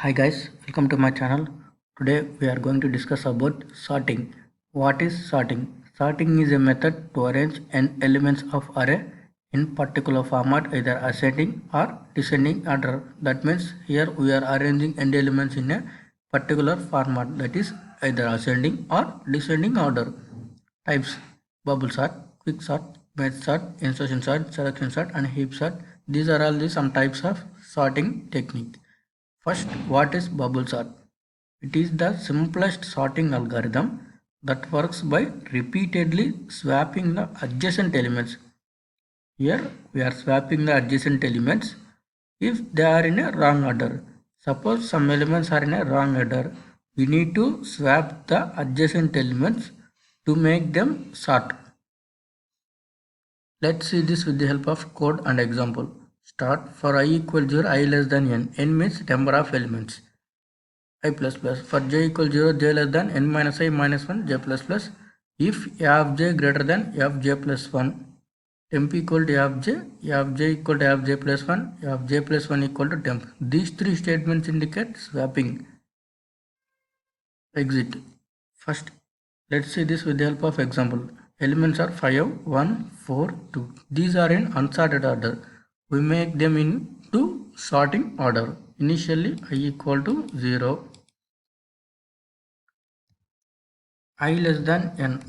Hi guys, welcome to my channel. Today we are going to discuss about sorting. What is sorting? Sorting is a method to arrange n elements of array in particular format, either ascending or descending order. That means here we are arranging n elements in a particular format, that is either ascending or descending order. Types: bubble sort, quick sort, merge sort, insertion sort, selection sort and heap sort. These are all the some types of sorting technique. First, what is bubble sort? It is the simplest sorting algorithm that works by repeatedly swapping the adjacent elements. Here we are swapping the adjacent elements if they are in a wrong order. Suppose some elements are in a wrong order, we need to swap the adjacent elements to make them sort. Let's see this with the help of code and example. Start. For I equal 0, I less than n. N means number of elements. I plus plus. For j equal 0, j less than n minus I minus 1, j plus plus. If a of j greater than a of j plus 1, temp equal to a of j equal to a of j plus 1, a of j plus 1 equal to temp. These three statements indicate swapping. Exit. First, let's see this with the help of example. Elements are 5, 1, 4, 2. These are in unsorted order. We make them into sorting order. Initially, I equal to 0. I less than n,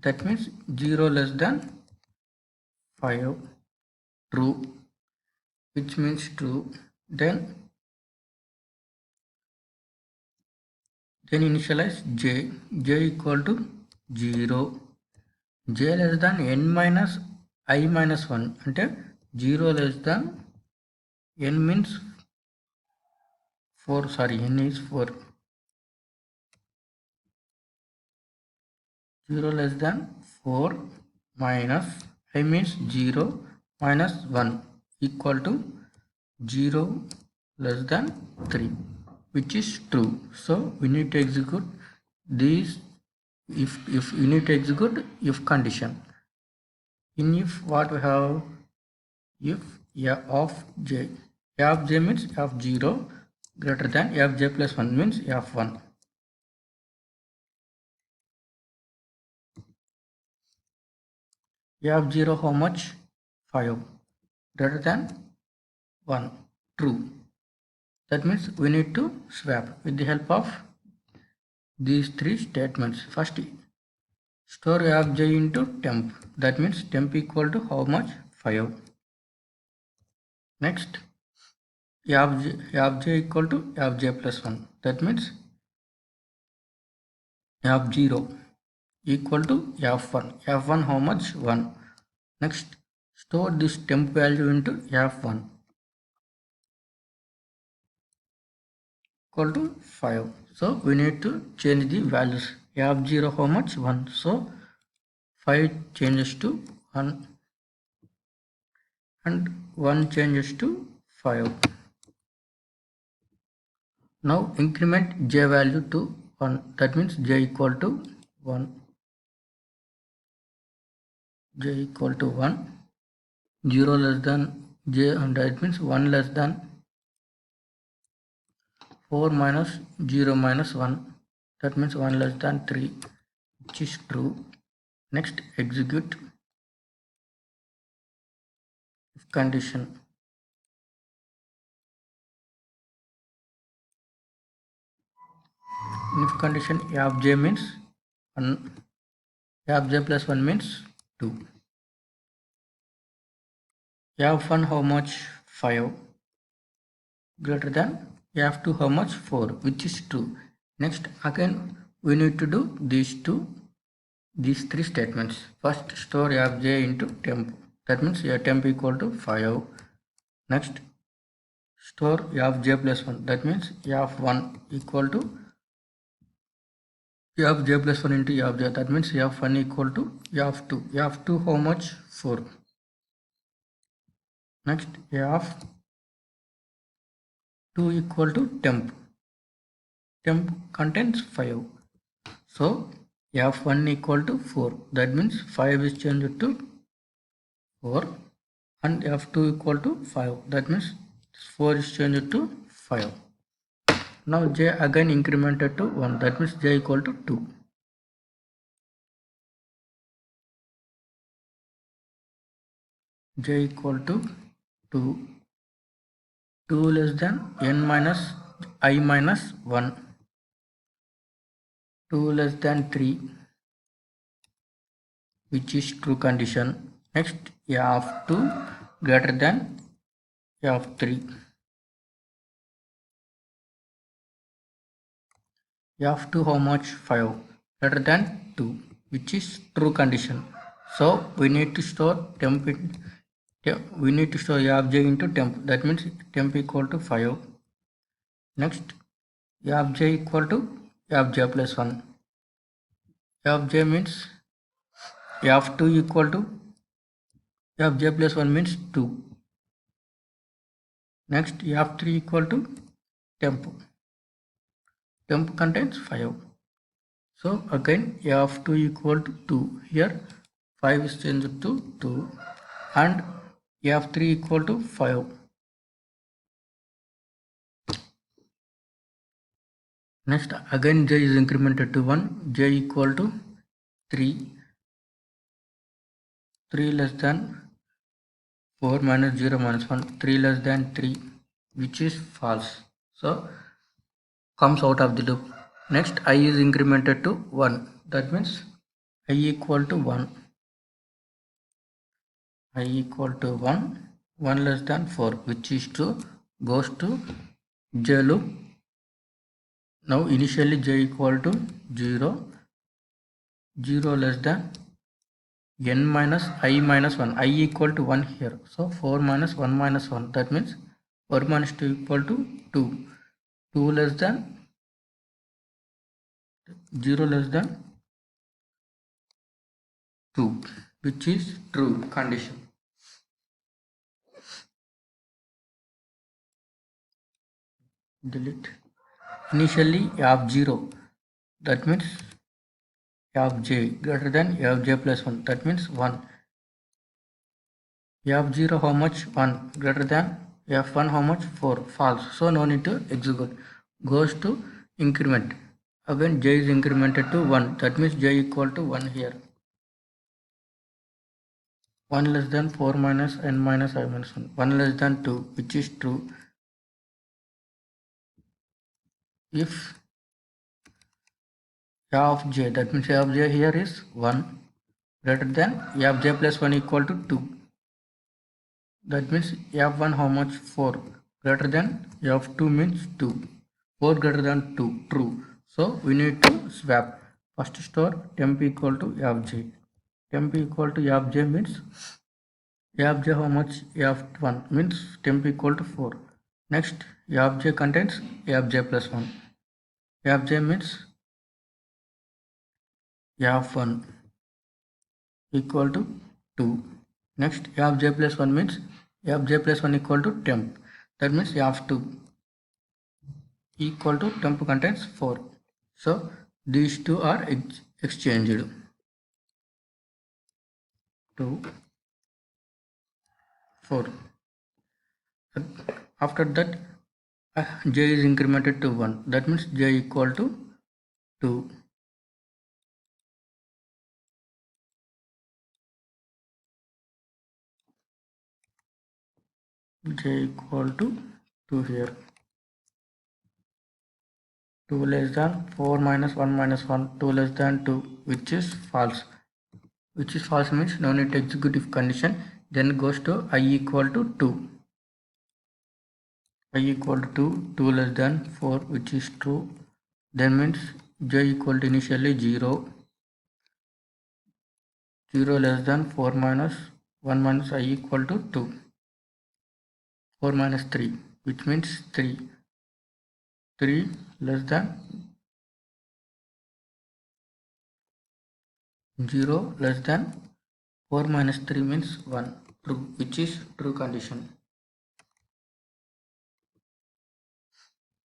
that means 0 less than 5, true, which means true. Then initialize j equal to 0, j less than n minus I minus 1 ante 0 less than n means 4, sorry, n is 4, 0 less than 4 minus I means 0 minus 1 equal to 0 less than 3, which is true. So we need to execute these if we need to execute if condition. In if, what we have, if a of j, a of j means a of 0 greater than a of j plus 1 means a of 1. A of 0 how much? 5 greater than 1, true. That means we need to swap with the help of these three statements. First, store a of j into temp, that means temp equal to how much? 5. Next, a of j equal to a of j plus 1, that means a of 0 equal to a of 1. A of 1 how much? 1. Next, store this temp value into a of 1 equal to 5. So we need to change the values. A of 0 how much? 1. So 5 changes to 1 and 1 changes to 5. Now increment j value to 1, that means j equal to 1, j equal to 1, 0 less than j, and that means 1 less than 4 minus 0 minus 1, that means 1 less than 3, which is true. Next, execute if condition. In if condition, a of j means 1, a of j plus 1 means 2. A of 1 how much? 5 greater than a of 2 how much? 4, which is true. Next, again we need to do these three statements. First, store a of j into temp, that means a temp equal to 5. Next, store a of j plus 1, that means a of 1 equal to a of j plus 1 into a of j, that means a of 1 equal to a of 2. A of 2 how much? 4. Next, a of 2 equal to temp. Temp contains 5. So a of 1 equal to 4. That means 5 is changed to 4 and f2 equal to 5. That means 4 is changed to 5. Now j again incremented to 1, that means j equal to 2. J equal to 2. 2 less than n minus I minus 1. 2 less than 3, which is true condition. Next, a of 2 greater than a of 3. A of 2 how much? 5 greater than 2, which is true condition. So we need to store we need to store a of j into temp. That means temp equal to 5. Next, a of j equal to a of j plus 1. A of j means a of 2 equal to a of j plus 1 means 2. Next, a of 3 equal to temp. Temp contains 5. So again a of 2 equal to 2. Here 5 is changed to 2 and a of 3 equal to 5. Next, again j is incremented to 1. J equal to 3. 3 less than 4 minus 0 minus 1. 3 less than 3, which is false. So comes out of the loop. Next, I is incremented to 1. That means I equal to 1. I equal to 1. 1 less than 4, which is true, goes to j loop. Now initially j equal to 0. 0 less than n minus I minus 1. I equal to 1 here. So 4 minus 1 minus 1. That means 4 minus 2 equal to 2. 2 less than 0 less than 2, which is true condition. Delete. Initially a of 0, that means a of j greater than a of j plus 1, that means 1. A of 0 how much? 1 greater than a of 1 how much? 4. False. So no need to execute. Goes to increment. Again j is incremented to 1, that means j equal to 1 here. 1 less than 4 minus n minus I minus 1. 1 less than 2, which is true. If a of j, that means a of j here is 1 greater than a of j plus 1 equal to 2. That means a of 1 how much? 4 greater than a of 2 means 2. 4 greater than 2, true. So we need to swap. First store temp equal to a of j. Temp equal to a of j means a of j how much? A of 1 means temp equal to 4. Next, a of j contains a of j plus 1. A of j means a of 1 equal to 2. Next, a of j plus 1 means a of j plus 1 equal to temp. That means a of 2 equal to temp contains 4. So these two are exchanged. 2, 4. After that j is incremented to 1. That means j equal to 2. J equal to 2 here. 2 less than 4 minus 1 minus 1. 2 less than 2, which is false. Which is false means no need to execute if condition. Then goes to I equal to 2. I equal to 2. 2 less than 4, which is true. Then means j equal to initially 0. 0 less than 4 minus 1 minus I equal to 2. 4 minus 3, which means 3. 3 less than 0 less than 4 minus 3 means 1, true, which is true condition.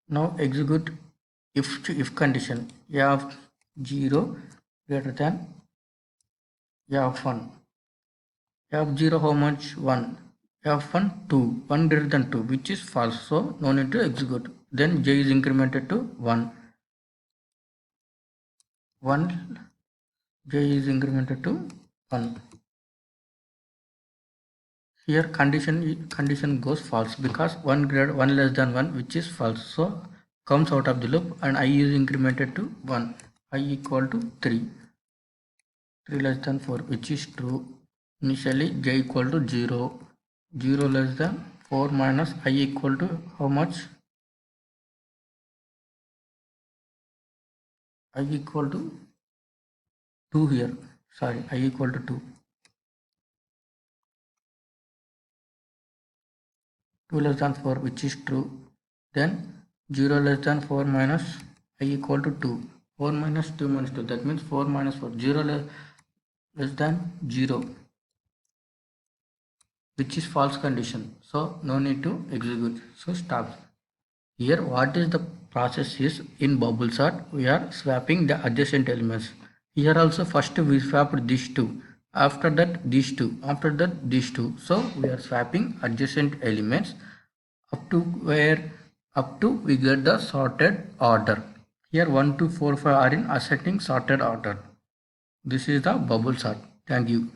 Now execute if condition. A of 0 greater than a of 1. A of 0 how much? 1. A of 1 2. 1 greater than 2, which is false, so no need to execute. then j is incremented to 1. 1 j is incremented to 1. Here condition goes false because 1 less than 1, which is false, so comes out of the loop, and I is incremented to 1. I equal to 3. 3 less than 4, which is true. Initially j equal to 0. 0 less than 4 minus I equal to how much? I equal to 2 here. Sorry, I equal to 2. 2 less than 4, which is true. Then 0 less than 4 minus I equal to 2. 4 minus 2 minus 2, that means 4 minus 4. 0 less than 0, which is false condition, so no need to execute, so stop. Here what is the process is, in bubble sort we are swapping the adjacent elements. Here also first we swapped these two, after that these two, after that these two, so we are swapping adjacent elements up to where, up to we get the sorted order. Here 1 2 4 5 are in ascending sorted order. This is the bubble sort. Thank you.